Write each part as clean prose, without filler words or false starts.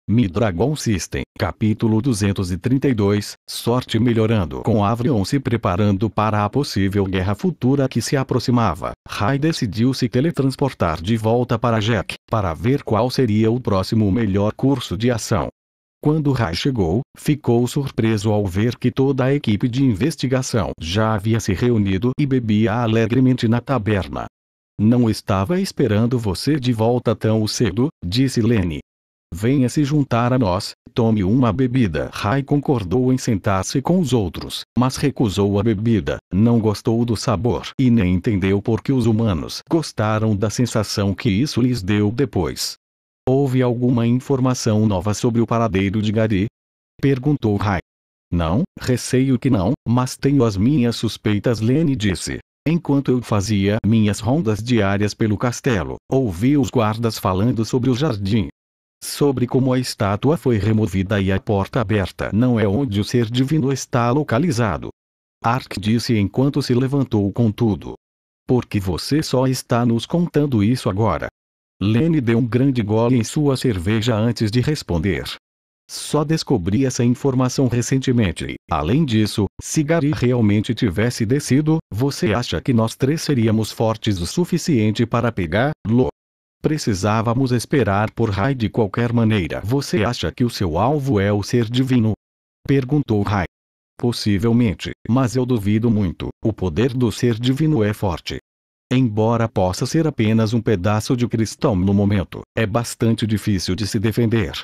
Mi-Dragon System, capítulo 232, sorte melhorando. Com Avril se preparando para a possível guerra futura que se aproximava, Rai decidiu se teletransportar de volta para Jack, para ver qual seria o próximo melhor curso de ação. Quando Rai chegou, ficou surpreso ao ver que toda a equipe de investigação já havia se reunido e bebia alegremente na taberna. Não estava esperando você de volta tão cedo, disse Lenny. Venha se juntar a nós, tome uma bebida. Rai concordou em sentar-se com os outros, mas recusou a bebida, não gostou do sabor e nem entendeu por que os humanos gostaram da sensação que isso lhes deu depois. Houve alguma informação nova sobre o paradeiro de Gary? Perguntou Rai. Não, receio que não, mas tenho as minhas suspeitas, Lenny disse. Enquanto eu fazia minhas rondas diárias pelo castelo, ouvi os guardas falando sobre o jardim. Sobre como a estátua foi removida e a porta aberta não é onde o ser divino está localizado. Ark disse enquanto se levantou com tudo. Por que você só está nos contando isso agora? Lenny deu um grande gole em sua cerveja antes de responder. Só descobri essa informação recentemente. Além disso, se Gary realmente tivesse descido, você acha que nós três seríamos fortes o suficiente para pegá-lo? Precisávamos esperar por Rai de qualquer maneira. Você acha que o seu alvo é o ser divino? Perguntou Rai. Possivelmente, mas eu duvido muito. O poder do ser divino é forte. Embora possa ser apenas um pedaço de cristal no momento, é bastante difícil de se defender.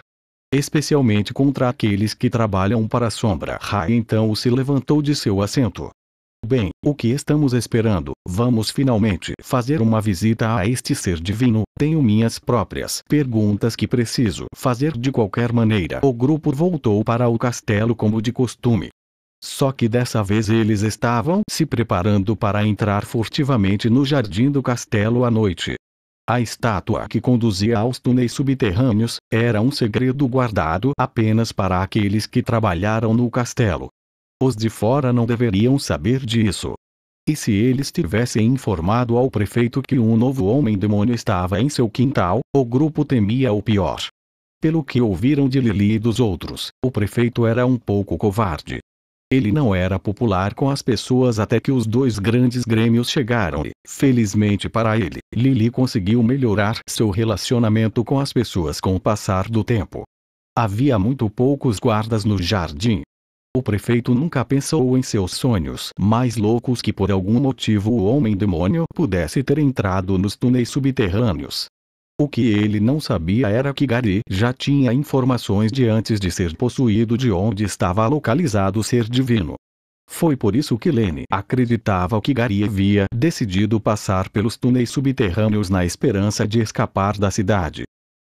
Especialmente contra aqueles que trabalham para a sombra. Rai então se levantou de seu assento. Bem, o que estamos esperando? Vamos finalmente fazer uma visita a este ser divino. Tenho minhas próprias perguntas que preciso fazer de qualquer maneira. O grupo voltou para o castelo como de costume. Só que dessa vez eles estavam se preparando para entrar furtivamente no jardim do castelo à noite. A estátua que conduzia aos túneis subterrâneos era um segredo guardado apenas para aqueles que trabalharam no castelo. Os de fora não deveriam saber disso. E se eles tivessem informado ao prefeito que um novo homem-demônio estava em seu quintal, o grupo temia o pior. Pelo que ouviram de Lily e dos outros, o prefeito era um pouco covarde. Ele não era popular com as pessoas até que os dois grandes grêmios chegaram e, felizmente para ele, Lily conseguiu melhorar seu relacionamento com as pessoas com o passar do tempo. Havia muito poucos guardas no jardim. O prefeito nunca pensou em seus sonhos mais loucos que por algum motivo o homem-demônio pudesse ter entrado nos túneis subterrâneos. O que ele não sabia era que Gary já tinha informações de antes de ser possuído de onde estava localizado o ser divino. Foi por isso que Lenny acreditava que Gary havia decidido passar pelos túneis subterrâneos na esperança de escapar da cidade.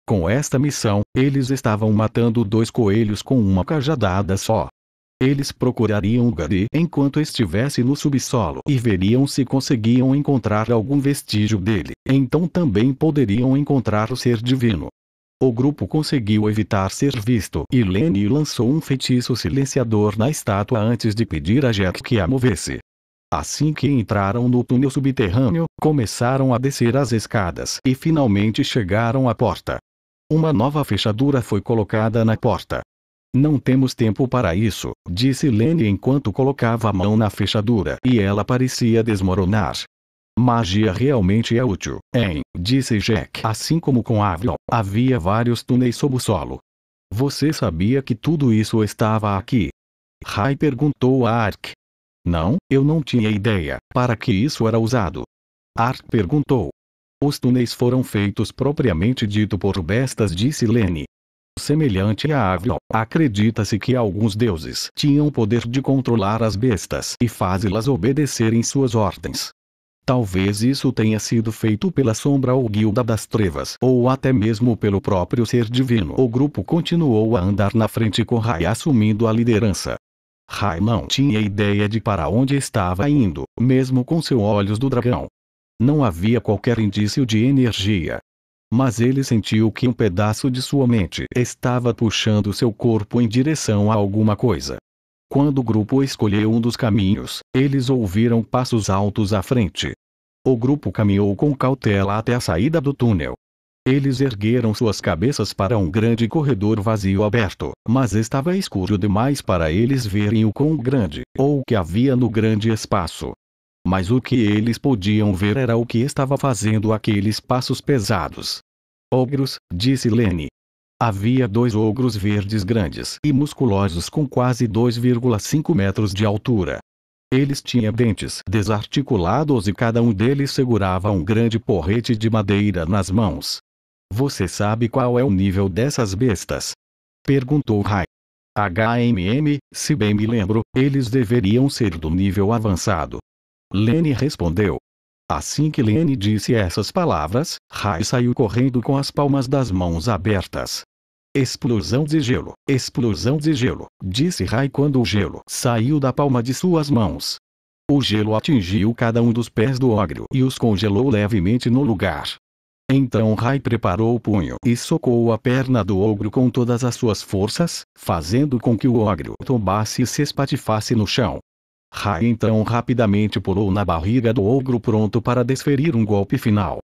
Com esta missão, eles estavam matando dois coelhos com uma cajadada só. Eles procurariam Gary enquanto estivesse no subsolo e veriam se conseguiam encontrar algum vestígio dele. Então também poderiam encontrar o ser divino. O grupo conseguiu evitar ser visto e Lenny lançou um feitiço silenciador na estátua antes de pedir a Jack que a movesse. Assim que entraram no túnel subterrâneo, começaram a descer as escadas e finalmente chegaram à porta. Uma nova fechadura foi colocada na porta. Não temos tempo para isso, disse Lenny enquanto colocava a mão na fechadura e ela parecia desmoronar. Magia realmente é útil, hein? Disse Jack. Assim como com Avril, havia vários túneis sob o solo. Você sabia que tudo isso estava aqui? Rai perguntou a Ark. Não, eu não tinha ideia. Para que isso era usado? Ark perguntou. Os túneis foram feitos propriamente dito por bestas, disse Lenny. Semelhante a Avril, acredita-se que alguns deuses tinham o poder de controlar as bestas e fazê-las obedecerem suas ordens. Talvez isso tenha sido feito pela sombra ou guilda das trevas, ou até mesmo pelo próprio ser divino. O grupo continuou a andar na frente com Rai assumindo a liderança. Rai não tinha ideia de para onde estava indo, mesmo com seus olhos do dragão. Não havia qualquer indício de energia. Mas ele sentiu que um pedaço de sua mente estava puxando seu corpo em direção a alguma coisa. Quando o grupo escolheu um dos caminhos, eles ouviram passos altos à frente. O grupo caminhou com cautela até a saída do túnel. Eles ergueram suas cabeças para um grande corredor vazio aberto, mas estava escuro demais para eles verem o quão grande, ou o que havia no grande espaço. Mas o que eles podiam ver era o que estava fazendo aqueles passos pesados. Ogros, disse Lenny. Havia 2 ogros verdes grandes e musculosos com quase 2,5 metros de altura. Eles tinham dentes desarticulados e cada um deles segurava um grande porrete de madeira nas mãos. Você sabe qual é o nível dessas bestas? Perguntou Rai. Se bem me lembro, eles deveriam ser do nível avançado. Lenny respondeu. Assim que Lenny disse essas palavras, Rai saiu correndo com as palmas das mãos abertas. Explosão de gelo, disse Rai quando o gelo saiu da palma de suas mãos. O gelo atingiu cada um dos pés do ogro e os congelou levemente no lugar. Então Rai preparou o punho e socou a perna do ogro com todas as suas forças, fazendo com que o ogro tombasse e se espatifasse no chão. Rai então rapidamente pulou na barriga do ogro pronto para desferir um golpe final.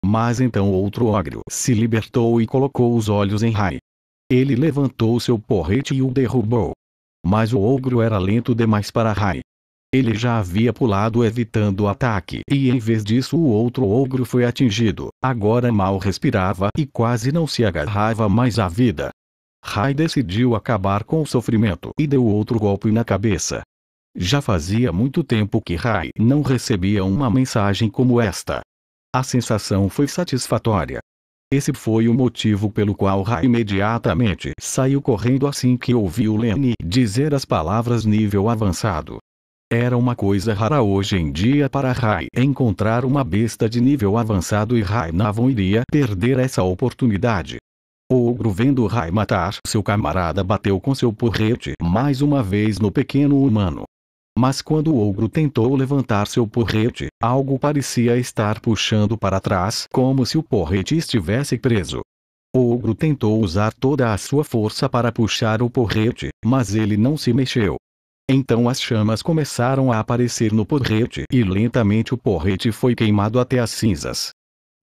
Mas então outro ogro se libertou e colocou os olhos em Rai. Ele levantou seu porrete e o derrubou. Mas o ogro era lento demais para Rai. Ele já havia pulado evitando o ataque e em vez disso o outro ogro foi atingido. Agora mal respirava e quase não se agarrava mais à vida. Rai decidiu acabar com o sofrimento e deu outro golpe na cabeça. Já fazia muito tempo que Rai não recebia uma mensagem como esta. A sensação foi satisfatória. Esse foi o motivo pelo qual Rai imediatamente saiu correndo assim que ouviu Lenny dizer as palavras nível avançado. Era uma coisa rara hoje em dia para Rai encontrar uma besta de nível avançado e Rai não iria perder essa oportunidade. O ogro vendo Rai matar seu camarada bateu com seu porrete mais uma vez no pequeno humano. Mas quando o ogro tentou levantar seu porrete, algo parecia estar puxando para trás como se o porrete estivesse preso. O ogro tentou usar toda a sua força para puxar o porrete, mas ele não se mexeu. Então as chamas começaram a aparecer no porrete e lentamente o porrete foi queimado até as cinzas.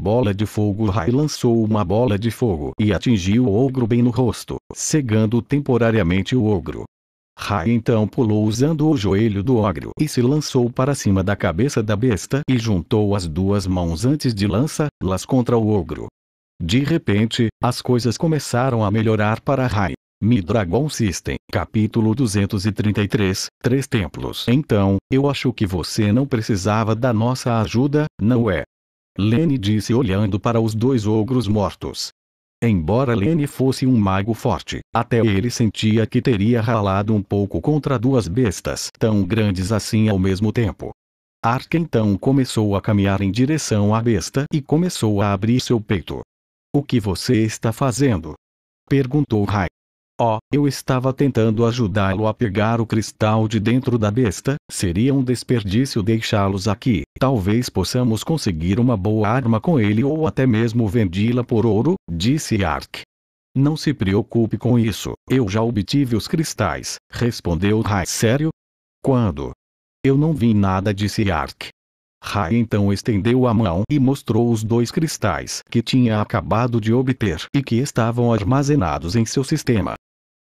Bola de fogo. Rai lançou uma bola de fogo e atingiu o ogro bem no rosto, cegando temporariamente o ogro. Rai então pulou usando o joelho do ogro e se lançou para cima da cabeça da besta e juntou as 2 mãos antes de lançá-las contra o ogro. De repente, as coisas começaram a melhorar para Rai. Mi-Dragon System, capítulo 233, 3 templos. Então, eu acho que você não precisava da nossa ajuda, não é? Lenny disse olhando para os 2 ogros mortos. Embora Lenny fosse um mago forte, até ele sentia que teria ralado um pouco contra 2 bestas tão grandes assim ao mesmo tempo. Ark então começou a caminhar em direção à besta e começou a abrir seu peito. O que você está fazendo? Perguntou Rai. Eu estava tentando ajudá-lo a pegar o cristal de dentro da besta. Seria um desperdício deixá-los aqui. Talvez possamos conseguir uma boa arma com ele ou até mesmo vendi-la por ouro, disse Ark. Não se preocupe com isso, eu já obtive os cristais, respondeu Rai. Sério? Quando? Eu não vi nada, disse Ark. Rai então estendeu a mão e mostrou os 2 cristais que tinha acabado de obter e que estavam armazenados em seu sistema.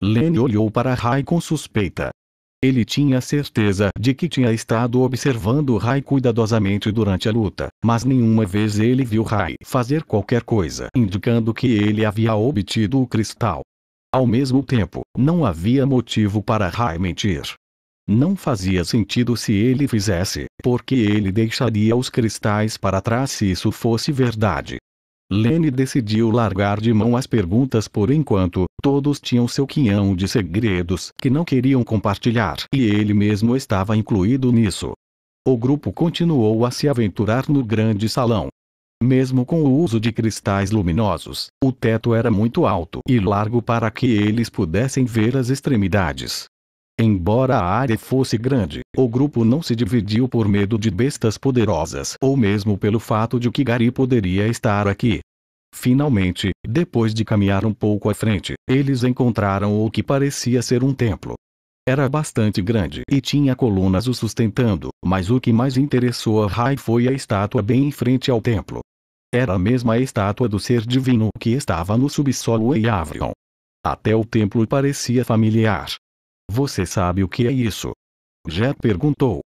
Lenny olhou para Rai com suspeita. Ele tinha certeza de que tinha estado observando Rai cuidadosamente durante a luta, mas nenhuma vez ele viu Rai fazer qualquer coisa indicando que ele havia obtido o cristal. Ao mesmo tempo, não havia motivo para Rai mentir. Não fazia sentido se ele fizesse, porque ele deixaria os cristais para trás se isso fosse verdade. Lenny decidiu largar de mão as perguntas por enquanto. Todos tinham seu quinhão de segredos que não queriam compartilhar e ele mesmo estava incluído nisso. O grupo continuou a se aventurar no grande salão. Mesmo com o uso de cristais luminosos, o teto era muito alto e largo para que eles pudessem ver as extremidades. Embora a área fosse grande, o grupo não se dividiu por medo de bestas poderosas ou mesmo pelo fato de que Gary poderia estar aqui. Finalmente, depois de caminhar um pouco à frente, eles encontraram o que parecia ser um templo. Era bastante grande e tinha colunas o sustentando, mas o que mais interessou a Rai foi a estátua bem em frente ao templo. Era a mesma estátua do ser divino que estava no subsolo em Avrion. Até o templo parecia familiar. Você sabe o que é isso? Jack perguntou.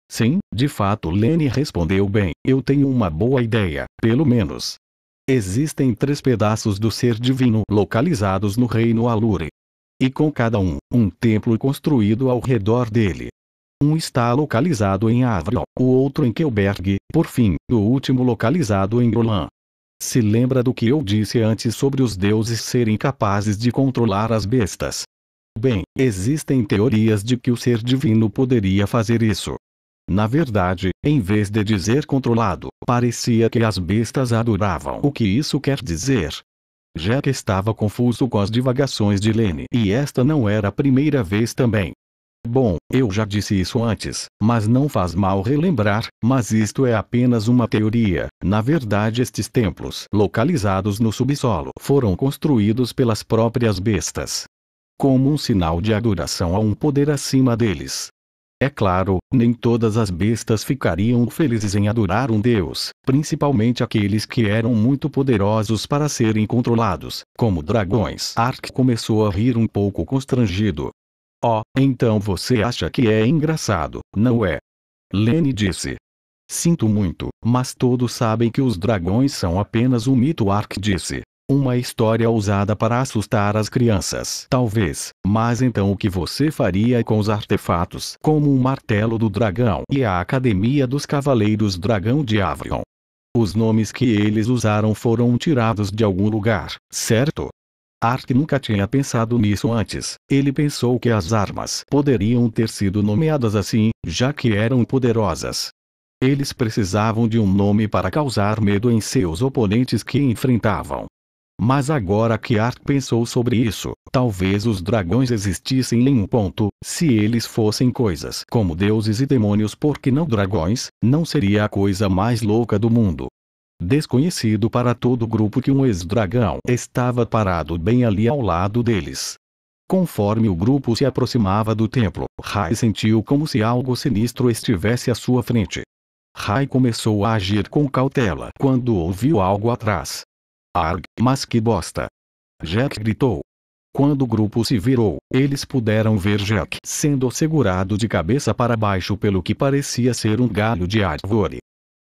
Sim, de fato, Lenny respondeu. Bem, eu tenho uma boa ideia, pelo menos. Existem 3 pedaços do ser divino localizados no reino Alure. E com cada um templo construído ao redor dele. Um está localizado em Avrion, o outro em Kelberg, por fim, o último localizado em Grolan. Se lembra do que eu disse antes sobre os deuses serem capazes de controlar as bestas? Bem, existem teorias de que o ser divino poderia fazer isso. Na verdade, em vez de dizer controlado, parecia que as bestas adoravam. O que isso quer dizer? Jack estava confuso com as divagações de Lenny, e esta não era a primeira vez também. Bom, eu já disse isso antes, mas não faz mal relembrar, mas isto é apenas uma teoria. Na verdade, estes templos, localizados no subsolo, foram construídos pelas próprias bestas, como um sinal de adoração a um poder acima deles. É claro, nem todas as bestas ficariam felizes em adorar um deus, principalmente aqueles que eram muito poderosos para serem controlados, como dragões. Ark começou a rir um pouco constrangido. Oh, então você acha que é engraçado, não é? Lenny disse. Sinto muito, mas todos sabem que os dragões são apenas um mito. Ark disse. Uma história usada para assustar as crianças. Talvez, mas então o que você faria com os artefatos, como o martelo do dragão e a Academia dos Cavaleiros Dragão de Avrion? Os nomes que eles usaram foram tirados de algum lugar, certo? Ark nunca tinha pensado nisso antes. Ele pensou que as armas poderiam ter sido nomeadas assim, já que eram poderosas. Eles precisavam de um nome para causar medo em seus oponentes que enfrentavam. Mas agora que Ark pensou sobre isso, talvez os dragões existissem em um ponto. Se eles fossem coisas como deuses e demônios, por que não dragões? Não seria a coisa mais louca do mundo. Desconhecido para todo o grupo que um ex-dragão estava parado bem ali ao lado deles. Conforme o grupo se aproximava do templo, Rai sentiu como se algo sinistro estivesse à sua frente. Rai começou a agir com cautela quando ouviu algo atrás. Arg, mas que bosta! Jack gritou. Quando o grupo se virou, eles puderam ver Jack sendo segurado de cabeça para baixo pelo que parecia ser um galho de árvore.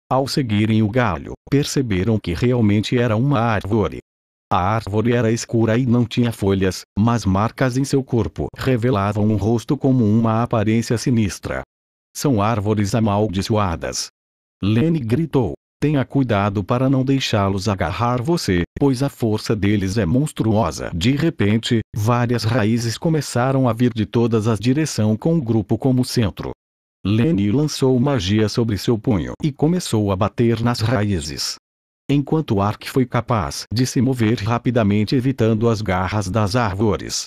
Ao seguirem o galho, perceberam que realmente era uma árvore. A árvore era escura e não tinha folhas, mas marcas em seu corpo revelavam um rosto como uma aparência sinistra. São árvores amaldiçoadas. Lenny gritou. Tenha cuidado para não deixá-los agarrar você, pois a força deles é monstruosa. De repente, várias raízes começaram a vir de todas as direções com o grupo como centro. Lenny lançou magia sobre seu punho e começou a bater nas raízes. Enquanto Ark foi capaz de se mover rapidamente evitando as garras das árvores.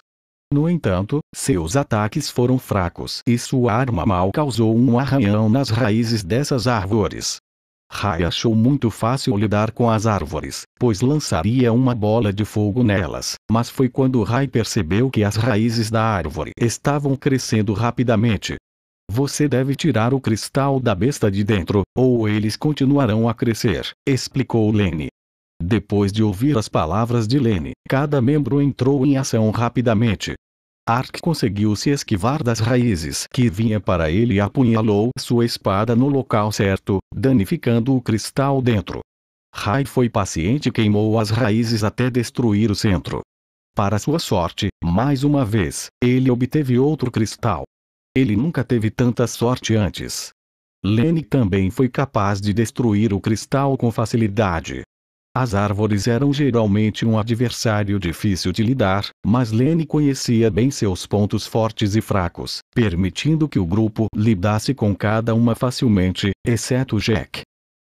No entanto, seus ataques foram fracos e sua arma mal causou um arranhão nas raízes dessas árvores. Rai achou muito fácil lidar com as árvores, pois lançaria uma bola de fogo nelas, mas foi quando Rai percebeu que as raízes da árvore estavam crescendo rapidamente. Você deve tirar o cristal da besta de dentro, ou eles continuarão a crescer, explicou Lenny. Depois de ouvir as palavras de Lenny, cada membro entrou em ação rapidamente. Ark conseguiu se esquivar das raízes que vinha para ele e apunhalou sua espada no local certo, danificando o cristal dentro. Rai foi paciente e queimou as raízes até destruir o centro. Para sua sorte, mais uma vez, ele obteve outro cristal. Ele nunca teve tanta sorte antes. Lenny também foi capaz de destruir o cristal com facilidade. As árvores eram geralmente um adversário difícil de lidar, mas Lenny conhecia bem seus pontos fortes e fracos, permitindo que o grupo lidasse com cada uma facilmente, exceto Jack.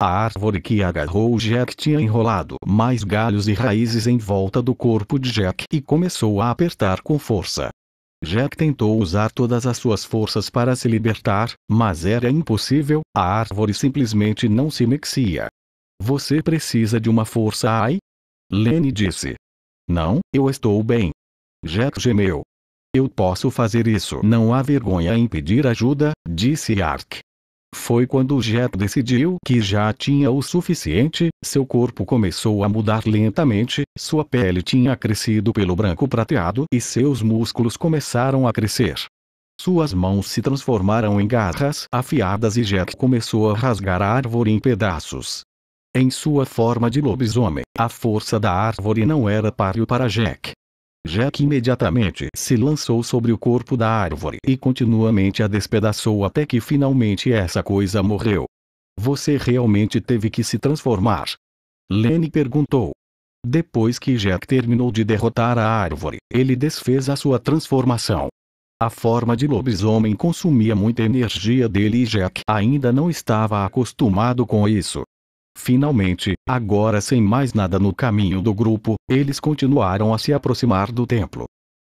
A árvore que agarrou Jack tinha enrolado mais galhos e raízes em volta do corpo de Jack e começou a apertar com força. Jack tentou usar todas as suas forças para se libertar, mas era impossível, a árvore simplesmente não se mexia. Você precisa de uma força ai? Lenny disse. Não, eu estou bem. Jack gemeu. Eu posso fazer isso. Não há vergonha em pedir ajuda, disse Ark. Foi quando Jack decidiu que já tinha o suficiente, seu corpo começou a mudar lentamente, sua pele tinha crescido pelo branco prateado e seus músculos começaram a crescer. Suas mãos se transformaram em garras afiadas e Jack começou a rasgar a árvore em pedaços. Em sua forma de lobisomem, a força da árvore não era páreo para Jack. Jack imediatamente se lançou sobre o corpo da árvore e continuamente a despedaçou até que finalmente essa coisa morreu. Você realmente teve que se transformar? Lenny perguntou. Depois que Jack terminou de derrotar a árvore, ele desfez a sua transformação. A forma de lobisomem consumia muita energia dele e Jack ainda não estava acostumado com isso. Finalmente, agora sem mais nada no caminho do grupo, eles continuaram a se aproximar do templo.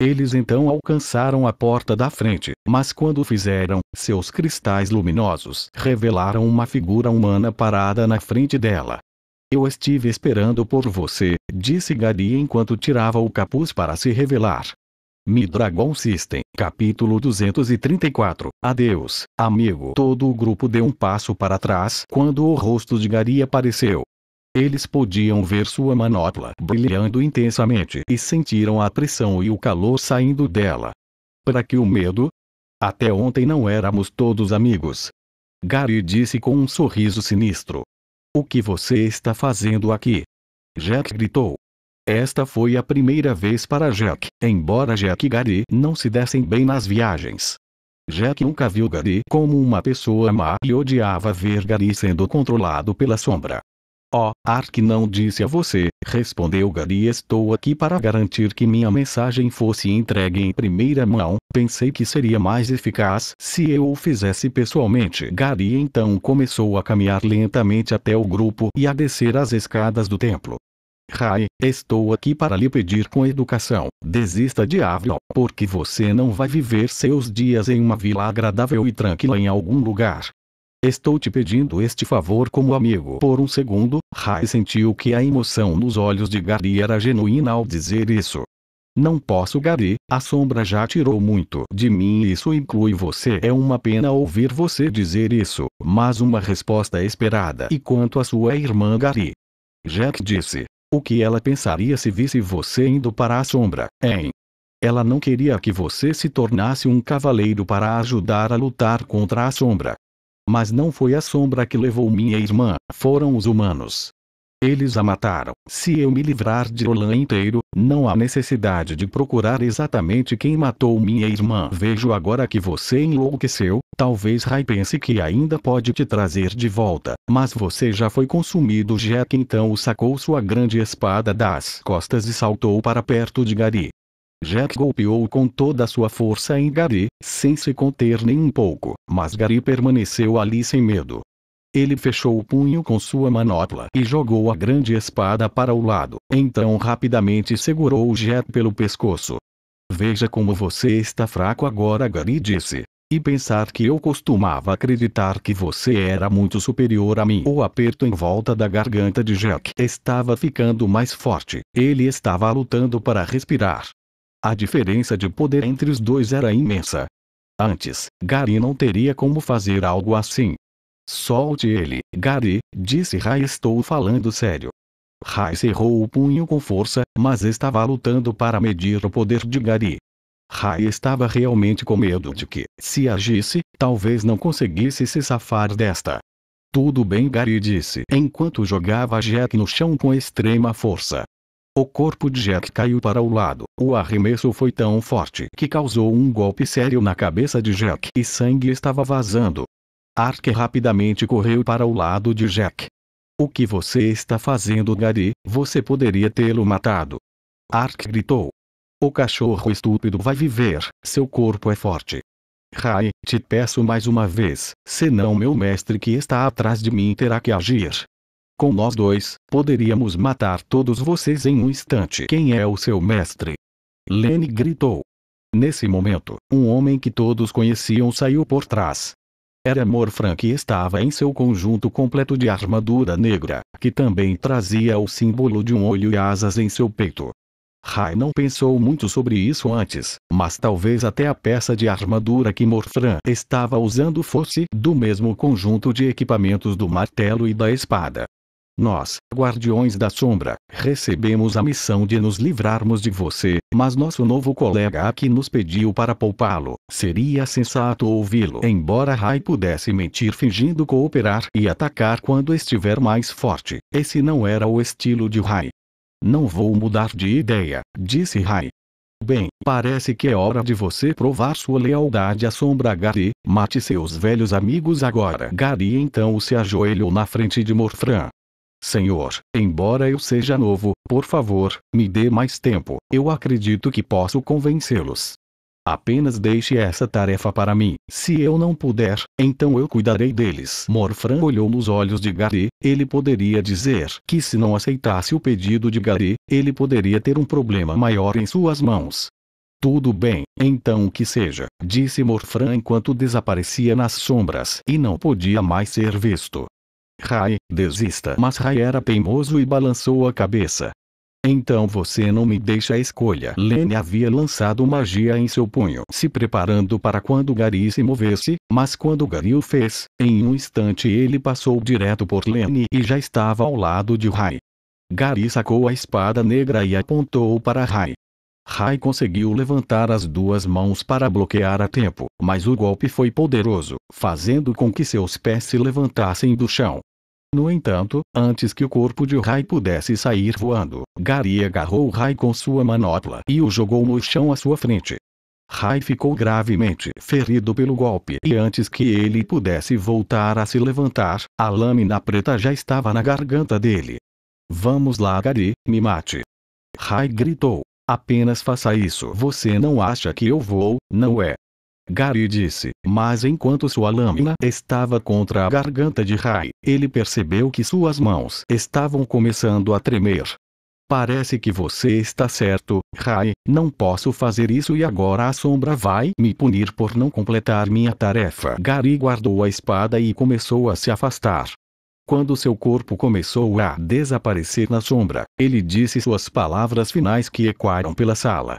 Eles então alcançaram a porta da frente, mas quando fizeram, seus cristais luminosos revelaram uma figura humana parada na frente dela. Eu estive esperando por você, disse Gary enquanto tirava o capuz para se revelar. Mi-Dragon System, capítulo 234, Adeus, amigo. Todo o grupo deu um passo para trás quando o rosto de Gary apareceu. Eles podiam ver sua manopla brilhando intensamente e sentiram a pressão e o calor saindo dela. Para que o medo? Até ontem não éramos todos amigos. Gary disse com um sorriso sinistro. O que você está fazendo aqui? Jack gritou. Esta foi a primeira vez para Jack, embora Jack e Gary não se dessem bem nas viagens. Jack nunca viu Gary como uma pessoa má e odiava ver Gary sendo controlado pela sombra. Oh, Ark não disse a você, respondeu Gary. Estou aqui para garantir que minha mensagem fosse entregue em primeira mão. Pensei que seria mais eficaz se eu o fizesse pessoalmente. Gary então começou a caminhar lentamente até o grupo e a descer as escadas do templo. Rai, estou aqui para lhe pedir com educação, desista de Avion, porque você não vai viver seus dias em uma vila agradável e tranquila em algum lugar. Estou te pedindo este favor como amigo. Por um segundo, Rai sentiu que a emoção nos olhos de Gary era genuína ao dizer isso. Não posso, Gary, a sombra já tirou muito de mim e isso inclui você. É uma pena ouvir você dizer isso, mas uma resposta esperada. E quanto à sua irmã Gary? Jack disse. O que ela pensaria se visse você indo para a sombra, hein? Ela não queria que você se tornasse um cavaleiro para ajudar a lutar contra a sombra. Mas não foi a sombra que levou minha irmã, foram os humanos. Eles a mataram. Se eu me livrar de Olan inteiro, não há necessidade de procurar exatamente quem matou minha irmã. Vejo agora que você enlouqueceu, talvez Rai pense que ainda pode te trazer de volta, mas você já foi consumido. Jack então sacou sua grande espada das costas e saltou para perto de Gary. Jack golpeou com toda a sua força em Gary, sem se conter nem um pouco, mas Gary permaneceu ali sem medo. Ele fechou o punho com sua manopla e jogou a grande espada para o lado, então rapidamente segurou Jack pelo pescoço. Veja como você está fraco agora, Gary disse. E pensar que eu costumava acreditar que você era muito superior a mim. O aperto em volta da garganta de Jack estava ficando mais forte, ele estava lutando para respirar. A diferença de poder entre os dois era imensa. Antes, Gary não teria como fazer algo assim. Solte ele, Gary, disse Rai. Estou falando sério. Rai cerrou o punho com força, mas estava lutando para medir o poder de Gary. Rai estava realmente com medo de que, se agisse, talvez não conseguisse se safar desta. Tudo bem, Gary disse enquanto jogava Jack no chão com extrema força. O corpo de Jack caiu para o lado. O arremesso foi tão forte que causou um golpe sério na cabeça de Jack e sangue estava vazando. Ark rapidamente correu para o lado de Jack. O que você está fazendo, Gary? Você poderia tê-lo matado. Ark gritou. O cachorro estúpido vai viver, seu corpo é forte. Rai, te peço mais uma vez, senão meu mestre que está atrás de mim terá que agir. Com nós dois, poderíamos matar todos vocês em um instante. Quem é o seu mestre? Lenny gritou. Nesse momento, um homem que todos conheciam saiu por trás. Era Morfrank e estava em seu conjunto completo de armadura negra, que também trazia o símbolo de um olho e asas em seu peito. Rai não pensou muito sobre isso antes, mas talvez até a peça de armadura que Morfran estava usando fosse do mesmo conjunto de equipamentos do martelo e da espada. Nós, Guardiões da Sombra, recebemos a missão de nos livrarmos de você, mas nosso novo colega aqui nos pediu para poupá-lo. Seria sensato ouvi-lo. Embora Rai pudesse mentir fingindo cooperar e atacar quando estiver mais forte, esse não era o estilo de Rai. Não vou mudar de ideia, disse Rai. Bem, parece que é hora de você provar sua lealdade à Sombra Gary. Mate seus velhos amigos agora. Gary então se ajoelhou na frente de Morfran. Senhor, embora eu seja novo, por favor, me dê mais tempo. Eu acredito que posso convencê-los. Apenas deixe essa tarefa para mim. Se eu não puder, então eu cuidarei deles. Morfran olhou nos olhos de Gary. Ele poderia dizer que se não aceitasse o pedido de Gary, ele poderia ter um problema maior em suas mãos. Tudo bem, então que seja, disse Morfran enquanto desaparecia nas sombras e não podia mais ser visto. Rai, desista. Mas Rai era teimoso e balançou a cabeça. Então você não me deixa a escolha. Lene havia lançado magia em seu punho, se preparando para quando Gary se movesse, mas quando Gary o fez, em um instante ele passou direto por Lene e já estava ao lado de Rai. Gary sacou a espada negra e apontou para Rai. Rai conseguiu levantar as duas mãos para bloquear a tempo, mas o golpe foi poderoso, fazendo com que seus pés se levantassem do chão. No entanto, antes que o corpo de Rai pudesse sair voando, Gary agarrou Rai com sua manopla e o jogou no chão à sua frente. Rai ficou gravemente ferido pelo golpe e antes que ele pudesse voltar a se levantar, a lâmina preta já estava na garganta dele. Vamos lá, Gary, me mate. Rai gritou. Apenas faça isso. Você não acha que eu vou, não é? Gary disse, mas enquanto sua lâmina estava contra a garganta de Rai, ele percebeu que suas mãos estavam começando a tremer. Parece que você está certo, Rai, não posso fazer isso e agora a sombra vai me punir por não completar minha tarefa. Gary guardou a espada e começou a se afastar. Quando seu corpo começou a desaparecer na sombra, ele disse suas palavras finais que ecoaram pela sala.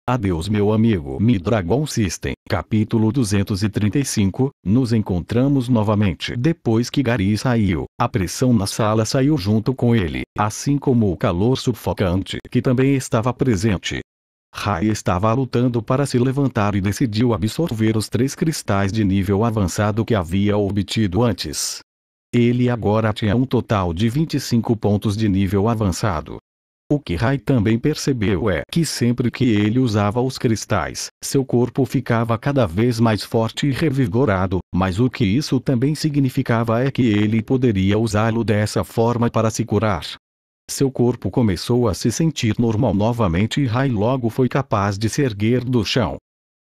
Adeus meu amigo Mi-Dragon System. Capítulo 235, nos encontramos novamente. Depois que Gary saiu, a pressão na sala saiu junto com ele, assim como o calor sufocante que também estava presente. Rai estava lutando para se levantar e decidiu absorver os 3 cristais de nível avançado que havia obtido antes. Ele agora tinha um total de 25 pontos de nível avançado. O que Rai também percebeu é que sempre que ele usava os cristais, seu corpo ficava cada vez mais forte e revigorado, mas o que isso também significava é que ele poderia usá-lo dessa forma para se curar. Seu corpo começou a se sentir normal novamente e Rai logo foi capaz de se erguer do chão.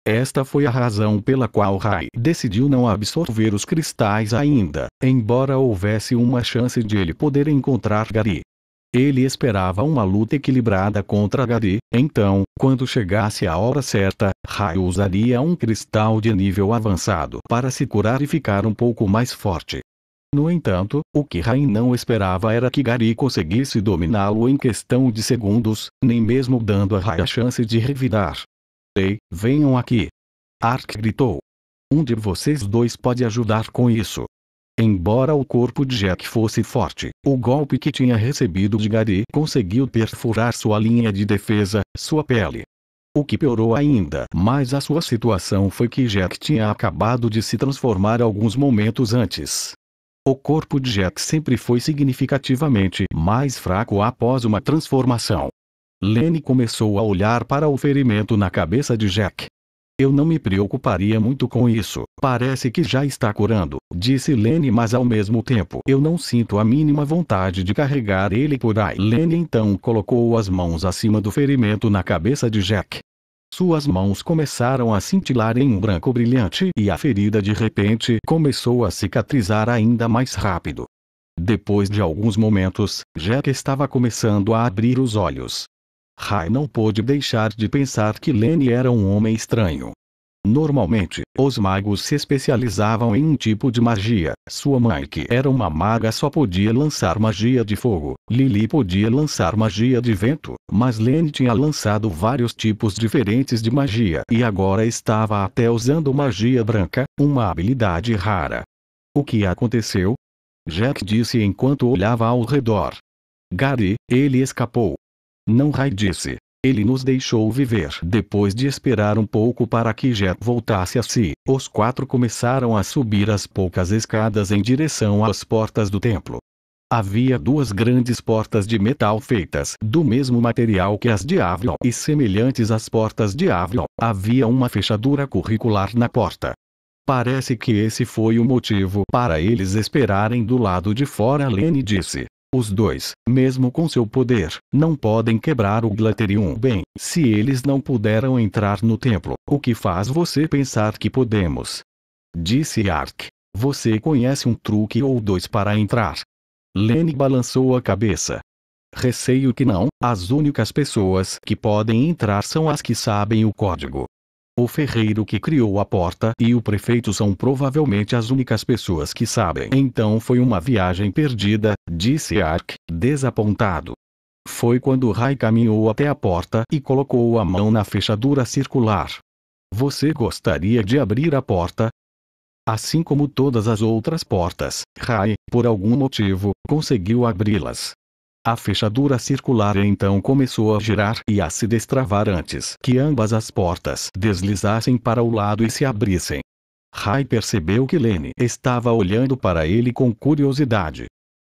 Esta foi a razão pela qual Rai decidiu não absorver os cristais ainda, embora houvesse uma chance de ele poder encontrar Gary. Ele esperava uma luta equilibrada contra Gary, então, quando chegasse a hora certa, Rai usaria um cristal de nível avançado para se curar e ficar um pouco mais forte. No entanto, o que Rai não esperava era que Gary conseguisse dominá-lo em questão de segundos, nem mesmo dando a Rai a chance de revidar. Ei, venham aqui! Ark gritou. Um de vocês dois pode ajudar com isso. Embora o corpo de Jack fosse forte, o golpe que tinha recebido de Gary conseguiu perfurar sua linha de defesa, sua pele. O que piorou ainda mais a sua situação foi que Jack tinha acabado de se transformar alguns momentos antes. O corpo de Jack sempre foi significativamente mais fraco após uma transformação. Lene começou a olhar para o ferimento na cabeça de Jack. Eu não me preocuparia muito com isso, parece que já está curando, disse Lene, mas ao mesmo tempo eu não sinto a mínima vontade de carregar ele por aí. Lene então colocou as mãos acima do ferimento na cabeça de Jack. Suas mãos começaram a cintilar em um branco brilhante e a ferida de repente começou a cicatrizar ainda mais rápido. Depois de alguns momentos, Jack estava começando a abrir os olhos. Rai não pôde deixar de pensar que Lene era um homem estranho. Normalmente, os magos se especializavam em um tipo de magia. Sua mãe, que era uma maga, só podia lançar magia de fogo. Lily podia lançar magia de vento, mas Lenny tinha lançado vários tipos diferentes de magia e agora estava até usando magia branca, uma habilidade rara. O que aconteceu? Jack disse enquanto olhava ao redor. Gary, ele escapou. Não, Ray disse. Ele nos deixou viver. Depois de esperar um pouco para que Jack voltasse a si, os quatro começaram a subir as poucas escadas em direção às portas do templo. Havia duas grandes portas de metal feitas do mesmo material que as de Avalon e semelhantes às portas de Avalon. Havia uma fechadura curricular na porta. Parece que esse foi o motivo para eles esperarem do lado de fora, Lenny disse. Os dois, mesmo com seu poder, não podem quebrar o Glaterium. Bem, se eles não puderam entrar no templo, o que faz você pensar que podemos? Disse Ark. Você conhece um truque ou dois para entrar? Lenny balançou a cabeça. Receio que não, as únicas pessoas que podem entrar são as que sabem o código. O ferreiro que criou a porta e o prefeito são provavelmente as únicas pessoas que sabem. Então foi uma viagem perdida, disse Ark, desapontado. Foi quando Ray caminhou até a porta e colocou a mão na fechadura circular. Você gostaria de abrir a porta? Assim como todas as outras portas, Ray, por algum motivo, conseguiu abri-las. A fechadura circular então começou a girar e a se destravar antes que ambas as portas deslizassem para o lado e se abrissem. Ray percebeu que Lenny estava olhando para ele com curiosidade.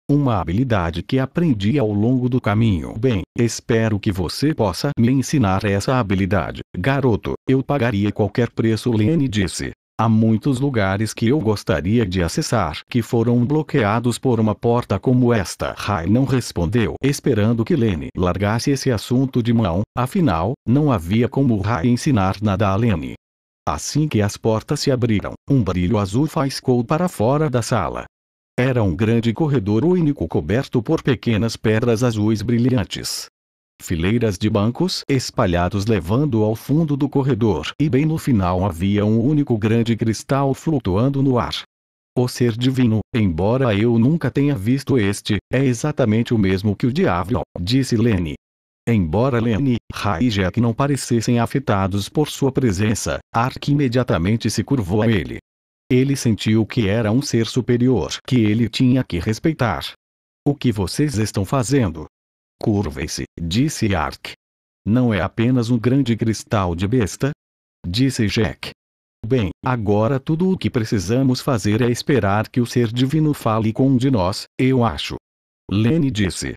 Uma habilidade que aprendi ao longo do caminho. Bem, espero que você possa me ensinar essa habilidade, garoto. Eu pagaria qualquer preço, Lenny disse. Há muitos lugares que eu gostaria de acessar que foram bloqueados por uma porta como esta. Ray não respondeu, esperando que Lenny largasse esse assunto de mão, afinal, não havia como Ray ensinar nada a Lenny. Assim que as portas se abriram, um brilho azul faiscou para fora da sala. Era um grande corredor único coberto por pequenas pedras azuis brilhantes. Fileiras de bancos espalhados levando ao fundo do corredor e bem no final havia um único grande cristal flutuando no ar. O ser divino, embora eu nunca tenha visto este, é exatamente o mesmo que o de Avalon, disse Lenny. Embora Lenny, Ray e Jack não parecessem afetados por sua presença, Ark imediatamente se curvou a ele. Ele sentiu que era um ser superior que ele tinha que respeitar. O que vocês estão fazendo? Curvem-se, disse Ark. Não é apenas um grande cristal de besta? Disse Jack. Bem, agora tudo o que precisamos fazer é esperar que o ser divino fale com um de nós, eu acho. Lenny disse.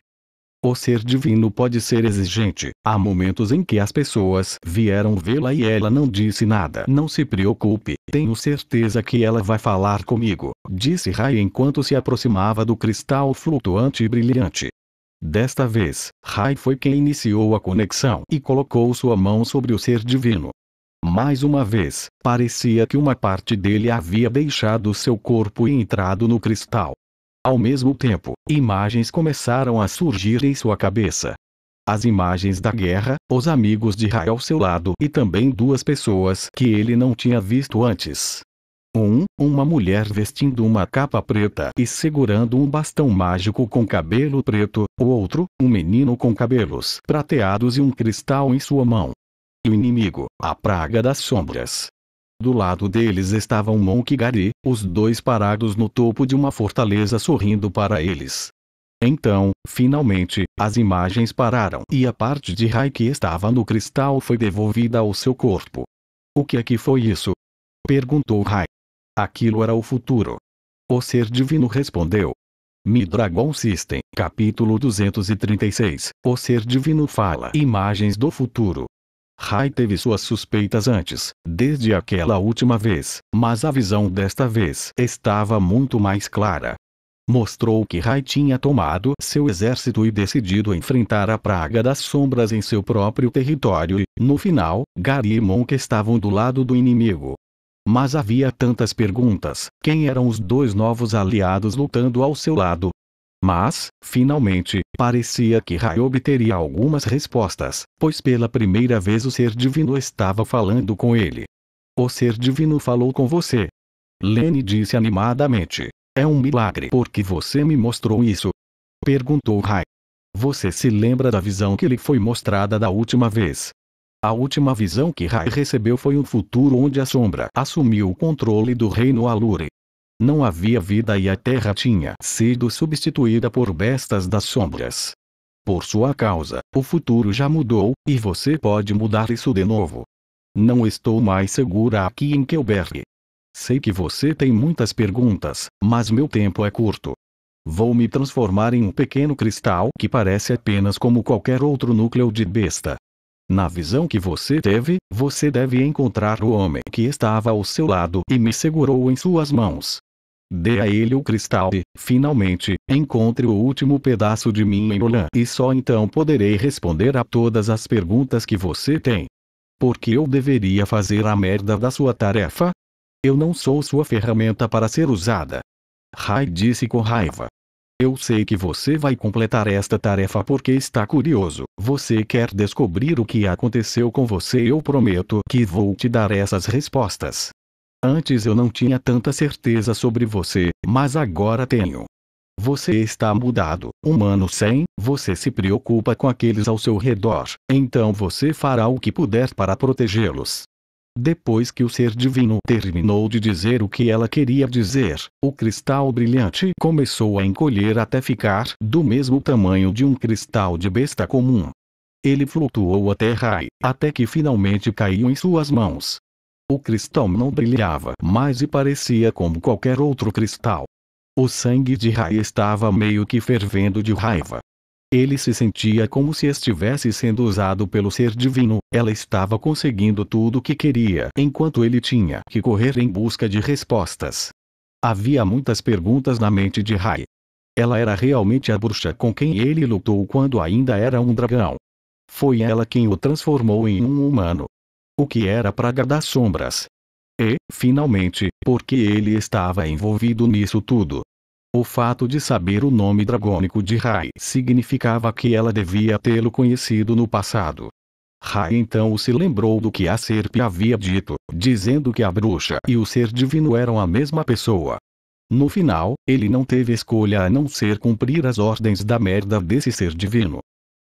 O ser divino pode ser exigente. Há momentos em que as pessoas vieram vê-la e ela não disse nada. Não se preocupe, tenho certeza que ela vai falar comigo, disse Ray enquanto se aproximava do cristal flutuante e brilhante. Desta vez, Ray foi quem iniciou a conexão e colocou sua mão sobre o ser divino. Mais uma vez, parecia que uma parte dele havia deixado seu corpo e entrado no cristal. Ao mesmo tempo, imagens começaram a surgir em sua cabeça. As imagens da guerra, os amigos de Ray ao seu lado e também duas pessoas que ele não tinha visto antes. Uma mulher vestindo uma capa preta e segurando um bastão mágico com cabelo preto, o outro, um menino com cabelos prateados e um cristal em sua mão. E o inimigo, a Praga das Sombras. Do lado deles estavam Monk e Gary, os dois parados no topo de uma fortaleza sorrindo para eles. Então, finalmente, as imagens pararam e a parte de Ray que estava no cristal foi devolvida ao seu corpo. O que é que foi isso? Perguntou Ray. Aquilo era o futuro. O ser divino respondeu. Mi-Dragon System, capítulo 236. O ser divino fala. Imagens do futuro. Ray teve suas suspeitas antes, desde aquela última vez, mas a visão desta vez estava muito mais clara. Mostrou que Ray tinha tomado seu exército e decidido enfrentar a Praga das Sombras em seu próprio território e, no final, Gary e Monk estavam do lado do inimigo. Mas havia tantas perguntas. Quem eram os dois novos aliados lutando ao seu lado? Mas, finalmente, parecia que Ray obteria algumas respostas, pois pela primeira vez o ser divino estava falando com ele. O ser divino falou com você. Lenny disse animadamente. É um milagre porque você me mostrou isso. Perguntou Rai. Você se lembra da visão que lhe foi mostrada da última vez? A última visão que Rai recebeu foi um futuro onde a sombra assumiu o controle do reino Alure. Não havia vida e a terra tinha sido substituída por bestas das sombras. Por sua causa, o futuro já mudou, e você pode mudar isso de novo. Não estou mais segura aqui em Kelberg. Sei que você tem muitas perguntas, mas meu tempo é curto. Vou me transformar em um pequeno cristal que parece apenas como qualquer outro núcleo de besta. Na visão que você teve, você deve encontrar o homem que estava ao seu lado e me segurou em suas mãos. Dê a ele o cristal e, finalmente, encontre o último pedaço de mim em Olan e só então poderei responder a todas as perguntas que você tem. Por que eu deveria fazer a merda da sua tarefa? Eu não sou sua ferramenta para ser usada. Rai disse com raiva. Eu sei que você vai completar esta tarefa porque está curioso. Você quer descobrir o que aconteceu com você e eu prometo que vou te dar essas respostas. Antes eu não tinha tanta certeza sobre você, mas agora tenho. Você está mudado, humano sem, você se preocupa com aqueles ao seu redor, então você fará o que puder para protegê-los. Depois que o ser divino terminou de dizer o que ela queria dizer, o cristal brilhante começou a encolher até ficar do mesmo tamanho de um cristal de besta comum. Ele flutuou até Rai, até que finalmente caiu em suas mãos. O cristal não brilhava mais e parecia como qualquer outro cristal. O sangue de Rai estava meio que fervendo de raiva. Ele se sentia como se estivesse sendo usado pelo ser divino. Ela estava conseguindo tudo o que queria enquanto ele tinha que correr em busca de respostas. Havia muitas perguntas na mente de Rai. Ela era realmente a bruxa com quem ele lutou quando ainda era um dragão. Foi ela quem o transformou em um humano. O que era praga das sombras? E, finalmente, por que ele estava envolvido nisso tudo? O fato de saber o nome dragônico de Rai significava que ela devia tê-lo conhecido no passado. Rai então se lembrou do que a serpe havia dito, dizendo que a bruxa e o ser divino eram a mesma pessoa. No final, ele não teve escolha a não ser cumprir as ordens da merda desse ser divino.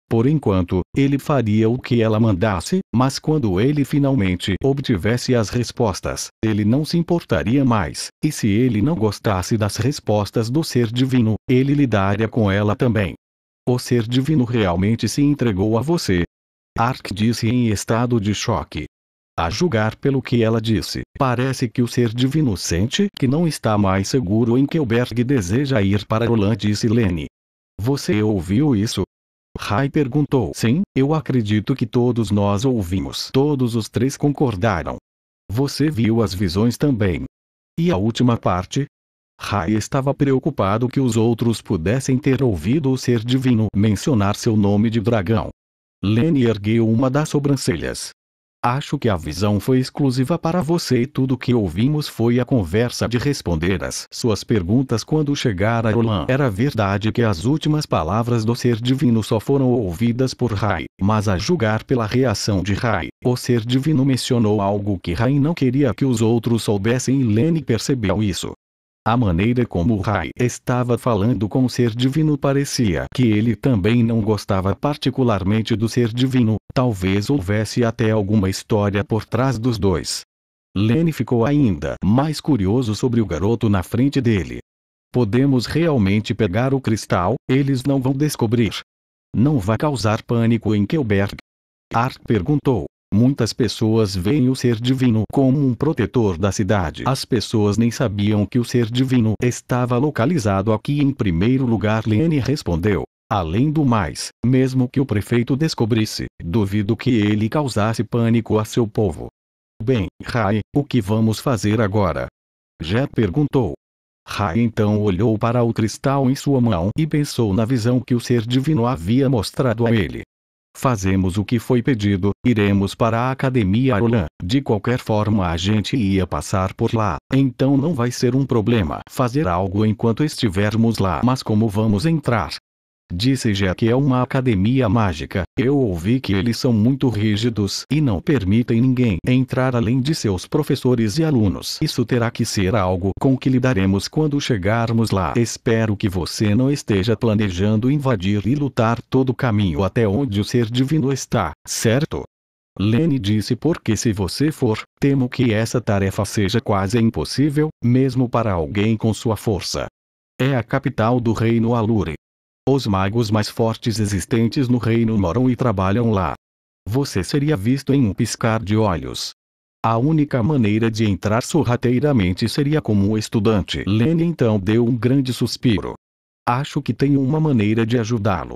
Por enquanto, ele faria o que ela mandasse, mas quando ele finalmente obtivesse as respostas, ele não se importaria mais, e se ele não gostasse das respostas do ser divino, ele lidaria com ela também. O ser divino realmente se entregou a você? Ark disse em estado de choque. A julgar pelo que ela disse, parece que o ser divino sente que não está mais seguro em Kelberg e deseja ir para Olan, disse Lenny. Você ouviu isso? Rai perguntou. Sim, eu acredito que todos nós ouvimos. Todos os três concordaram. Você viu as visões também. E a última parte? Rai estava preocupado que os outros pudessem ter ouvido o ser divino mencionar seu nome de dragão. Lenny ergueu uma das sobrancelhas. Acho que a visão foi exclusiva para você e tudo que ouvimos foi a conversa de responder as suas perguntas quando chegar a Olan. Era verdade que as últimas palavras do ser divino só foram ouvidas por Rai, mas a julgar pela reação de Rai, o ser divino mencionou algo que Rai não queria que os outros soubessem e Lenny percebeu isso. A maneira como Rai estava falando com o ser divino parecia que ele também não gostava particularmente do ser divino, talvez houvesse até alguma história por trás dos dois. Lenny ficou ainda mais curioso sobre o garoto na frente dele. Podemos realmente pegar o cristal? Eles não vão descobrir. Não vai causar pânico em Kelberg? Ark perguntou. Muitas pessoas veem o ser divino como um protetor da cidade. As pessoas nem sabiam que o ser divino estava localizado aqui em primeiro lugar, Lenny respondeu. Além do mais, mesmo que o prefeito descobrisse, duvido que ele causasse pânico a seu povo. Bem, Rai, o que vamos fazer agora? Jet perguntou. Rai então olhou para o cristal em sua mão e pensou na visão que o ser divino havia mostrado a ele. Fazemos o que foi pedido, iremos para a Academia Olan. De qualquer forma a gente ia passar por lá, então não vai ser um problema fazer algo enquanto estivermos lá. Mas como vamos entrar? Disse já que é uma academia mágica. Eu ouvi que eles são muito rígidos e não permitem ninguém entrar além de seus professores e alunos. Isso terá que ser algo com que lidaremos quando chegarmos lá. Espero que você não esteja planejando invadir e lutar todo o caminho até onde o ser divino está, certo? Lene disse porque se você for, temo que essa tarefa seja quase impossível, mesmo para alguém com sua força. É a capital do reino Alure. Os magos mais fortes existentes no reino moram e trabalham lá. Você seria visto em um piscar de olhos. A única maneira de entrar sorrateiramente seria como um estudante. Lene então deu um grande suspiro. Acho que tenho uma maneira de ajudá-lo.